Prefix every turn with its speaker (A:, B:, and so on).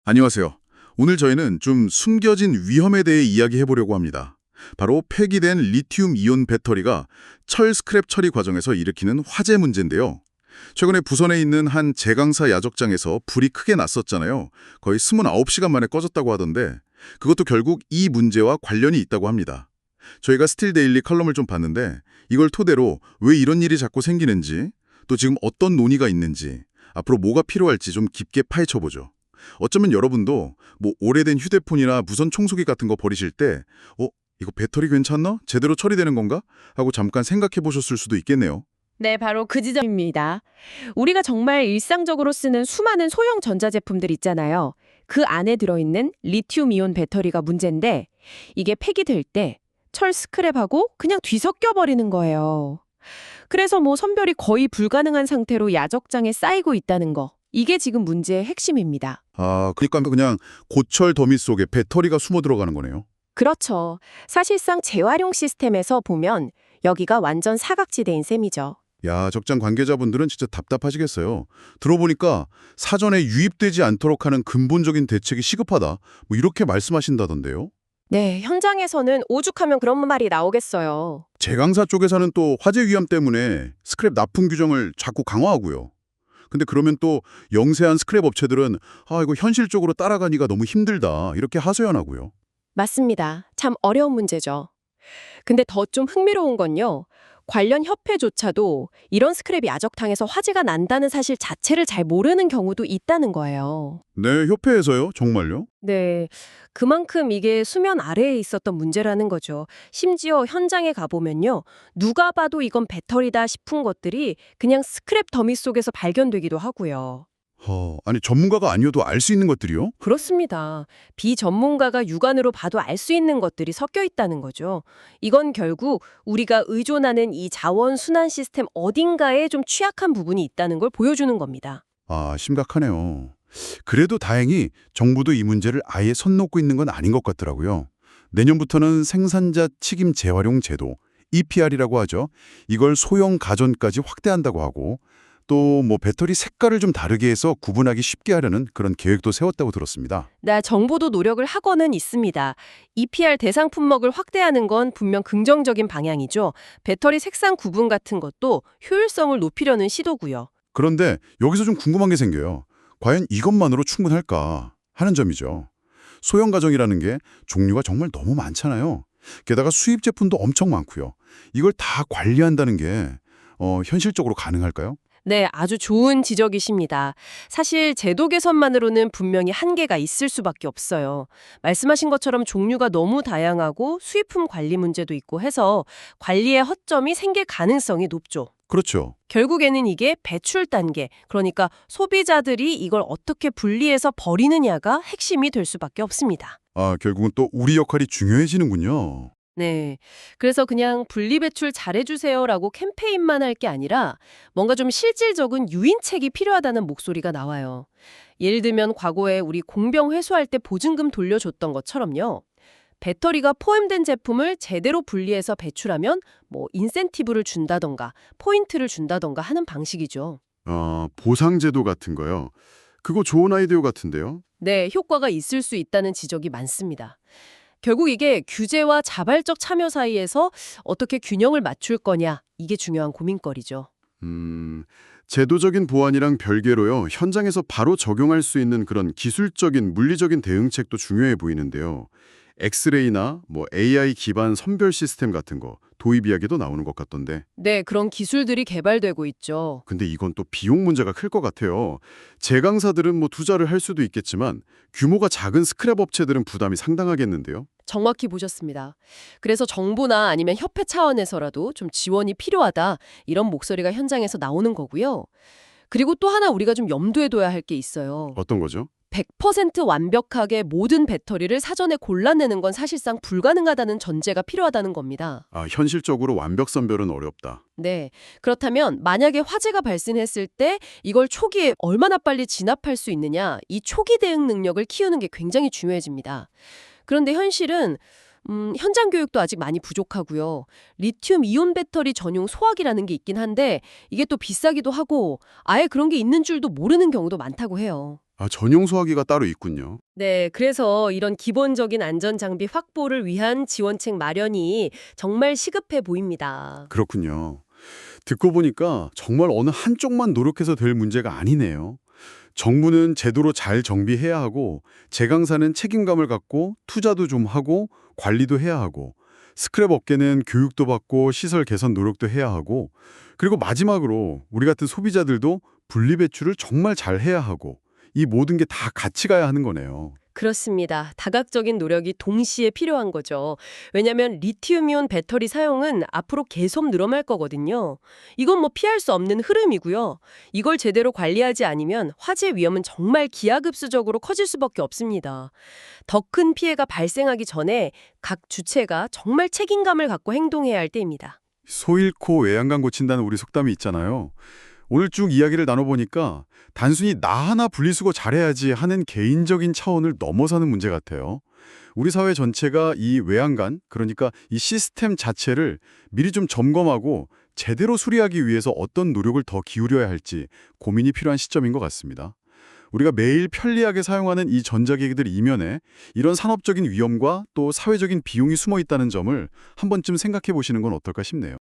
A: 안녕하세요. 오늘 저희는 좀 숨겨진 위험에 대해 이야기해 보려고 합니다. 바로 폐기된 리튬 이온 배터리가 철 스크랩 처리 과정에서 일으키는 화재 문제인데요. 최근에 부산에 있는 한 제강사 야적장에서 불이 크게 났었잖아요. 거의 29시간 만에 꺼졌다고 하던데 그것도 결국 이 문제와 관련이 있다고 합니다. 저희가 스틸 데일리 칼럼을 좀 봤는데 이걸 토대로 왜 이런 일이 자꾸 생기는지, 또 지금 어떤 논의가 있는지, 앞으로 뭐가 필요할지 좀 깊게 파헤쳐보죠. 어쩌면 여러분도 뭐 오래된 휴대폰이나 무선 청소기 같은 거 버리실 때 이거 배터리 괜찮나? 제대로 처리되는 건가? 하고 잠깐 생각해 보셨을 수도 있겠네요.
B: 네, 바로 그 지점입니다. 우리가 정말 일상적으로 쓰는 수많은 소형 전자제품들 있잖아요. 그 안에 들어있는 리튬이온 배터리가 문제인데 이게 폐기될 때 철 스크랩하고 그냥 뒤섞여 버리는 거예요. 그래서 뭐 선별이 거의 불가능한 상태로 야적장에 쌓이고 있다는 거. 이게 지금 문제의 핵심입니다.
A: 아, 그러니까 그냥 고철 더미 속에 배터리가 숨어 들어가는 거네요.
B: 그렇죠. 사실상 재활용 시스템에서 보면 여기가 완전 사각지대인 셈이죠.
A: 야, 적장 관계자분들은 진짜 답답하시겠어요. 들어보니까 사전에 유입되지 않도록 하는 근본적인 대책이 시급하다. 뭐 이렇게 말씀하신다던데요.
B: 네, 현장에서는 오죽하면 그런 말이 나오겠어요.
A: 제강사 쪽에서는 또 화재 위험 때문에 스크랩 납품 규정을 자꾸 강화하고요. 근데 그러면 또 영세한 스크랩 업체들은 이거 현실적으로 따라가기가 너무 힘들다. 이렇게 하소연하고요.
B: 맞습니다. 참 어려운 문제죠. 근데 더 좀 흥미로운 건요. 관련 협회조차도 이런 스크랩이 야적탕에서 화재가 난다는 사실 자체를 잘 모르는 경우도 있다는 거예요.
A: 네, 협회에서요? 정말요?
B: 네. 그만큼 이게 수면 아래에 있었던 문제라는 거죠. 심지어 현장에 가보면요. 누가 봐도 이건 배터리다 싶은 것들이 그냥 스크랩 더미 속에서 발견되기도 하고요.
A: 아니 전문가가 아니어도 알 수 있는 것들이요?
B: 그렇습니다. 비전문가가 육안으로 봐도 알 수 있는 것들이 섞여 있다는 거죠. 이건 결국 우리가 의존하는 이 자원 순환 시스템 어딘가에 좀 취약한 부분이 있다는 걸 보여주는 겁니다.
A: 아, 심각하네요. 그래도 다행히 정부도 이 문제를 아예 손 놓고 있는 건 아닌 것 같더라고요. 내년부터는 생산자 책임 재활용 제도, EPR이라고 하죠. 이걸 소형 가전까지 확대한다고 하고 또 뭐 배터리 색깔을 좀 다르게 해서 구분하기 쉽게 하려는 그런 계획도 세웠다고 들었습니다.
B: 정부도 노력을 하고는 있습니다. EPR 대상 품목을 확대하는 건 분명 긍정적인 방향이죠. 배터리 색상 구분 같은 것도 효율성을 높이려는 시도고요.
A: 그런데 여기서 좀 궁금한 게 생겨요. 과연 이것만으로 충분할까 하는 점이죠. 소형 가정이라는 게 종류가 정말 너무 많잖아요. 게다가 수입 제품도 엄청 많고요. 이걸 다 관리한다는 게 현실적으로 가능할까요?
B: 네, 아주 좋은 지적이십니다. 사실 제도 개선만으로는 분명히 한계가 있을 수밖에 없어요. 말씀하신 것처럼 종류가 너무 다양하고 수입품 관리 문제도 있고 해서 관리에 허점이 생길 가능성이 높죠.
A: 그렇죠.
B: 결국에는 이게 배출 단계, 그러니까 소비자들이 이걸 어떻게 분리해서 버리느냐가 핵심이 될 수밖에 없습니다.
A: 아, 결국은 또 우리 역할이 중요해지는군요.
B: 네. 그래서 그냥 분리배출 잘해주세요라고 캠페인만 할 게 아니라 뭔가 좀 실질적인 유인책이 필요하다는 목소리가 나와요. 예를 들면 과거에 우리 공병 회수할 때 보증금 돌려줬던 것처럼요. 배터리가 포함된 제품을 제대로 분리해서 배출하면 뭐 인센티브를 준다던가 포인트를 준다던가 하는 방식이죠.
A: 보상제도 같은 거요. 그거 좋은 아이디어 같은데요?
B: 네, 효과가 있을 수 있다는 지적이 많습니다. 결국 이게 규제와 자발적 참여 사이에서 어떻게 균형을 맞출 거냐, 이게 중요한 고민거리죠.
A: 제도적인 보완이랑 별개로요, 현장에서 바로 적용할 수 있는 그런 기술적인, 물리적인 대응책도 중요해 보이는데요. 엑스레이나 뭐 AI 기반 선별 시스템 같은 거 도입 이야기도 나오는 것 같던데.
B: 네, 그런 기술들이 개발되고 있죠.
A: 근데 이건 또 비용 문제가 클 것 같아요. 제강사들은 뭐 투자를 할 수도 있겠지만 규모가 작은 스크랩 업체들은 부담이 상당하겠는데요.
B: 정확히 보셨습니다. 그래서 정부나 아니면 협회 차원에서라도 좀 지원이 필요하다, 이런 목소리가 현장에서 나오는 거고요. 그리고 또 하나 우리가 좀 염두에 둬야 할 게 있어요.
A: 어떤 거죠?
B: 100% 완벽하게 모든 배터리를 사전에 골라내는 건 사실상 불가능하다는 전제가 필요하다는 겁니다.
A: 아, 현실적으로 완벽 선별은 어렵다.
B: 네. 그렇다면 만약에 화재가 발생했을 때 이걸 초기에 얼마나 빨리 진압할 수 있느냐, 이 초기 대응 능력을 키우는 게 굉장히 중요해집니다. 그런데 현실은 현장 교육도 아직 많이 부족하고요. 리튬 이온 배터리 전용 소화기라는 게 있긴 한데 이게 또 비싸기도 하고 아예 그런 게 있는 줄도 모르는 경우도 많다고 해요.
C: 아, 전용 소화기가 따로 있군요.
B: 네, 그래서 이런 기본적인 안전장비 확보를 위한 지원책 마련이 정말 시급해 보입니다.
C: 그렇군요. 듣고 보니까 정말 어느 한쪽만 노력해서 될 문제가 아니네요. 정부는 제도로 잘 정비해야 하고, 제강사는 책임감을 갖고 투자도 좀 하고 관리도 해야 하고, 스크랩 업계는 교육도 받고 시설 개선 노력도 해야 하고, 그리고 마지막으로 우리 같은 소비자들도 분리배출을 정말 잘 해야 하고, 이 모든 게 다 같이 가야 하는 거네요.
B: 그렇습니다. 다각적인 노력이 동시에 필요한 거죠. 왜냐하면 리튬이온 배터리 사용은 앞으로 계속 늘어날 거거든요. 이건 뭐 피할 수 없는 흐름이고요. 이걸 제대로 관리하지 않으면 화재 위험은 정말 기하급수적으로 커질 수밖에 없습니다. 더 큰 피해가 발생하기 전에 각 주체가 정말 책임감을 갖고 행동해야 할 때입니다.
C: 소 잃고 외양간 고친다는 우리 속담이 있잖아요. 오늘 쭉 이야기를 나눠보니까 단순히 나 하나 분리수거 잘해야지 하는 개인적인 차원을 넘어서는 문제 같아요. 우리 사회 전체가 이 외양간, 그러니까 이 시스템 자체를 미리 좀 점검하고 제대로 수리하기 위해서 어떤 노력을 더 기울여야 할지 고민이 필요한 시점인 것 같습니다. 우리가 매일 편리하게 사용하는 이 전자기기들 이면에 이런 산업적인 위험과 또 사회적인 비용이 숨어 있다는 점을 한 번쯤 생각해 보시는 건 어떨까 싶네요.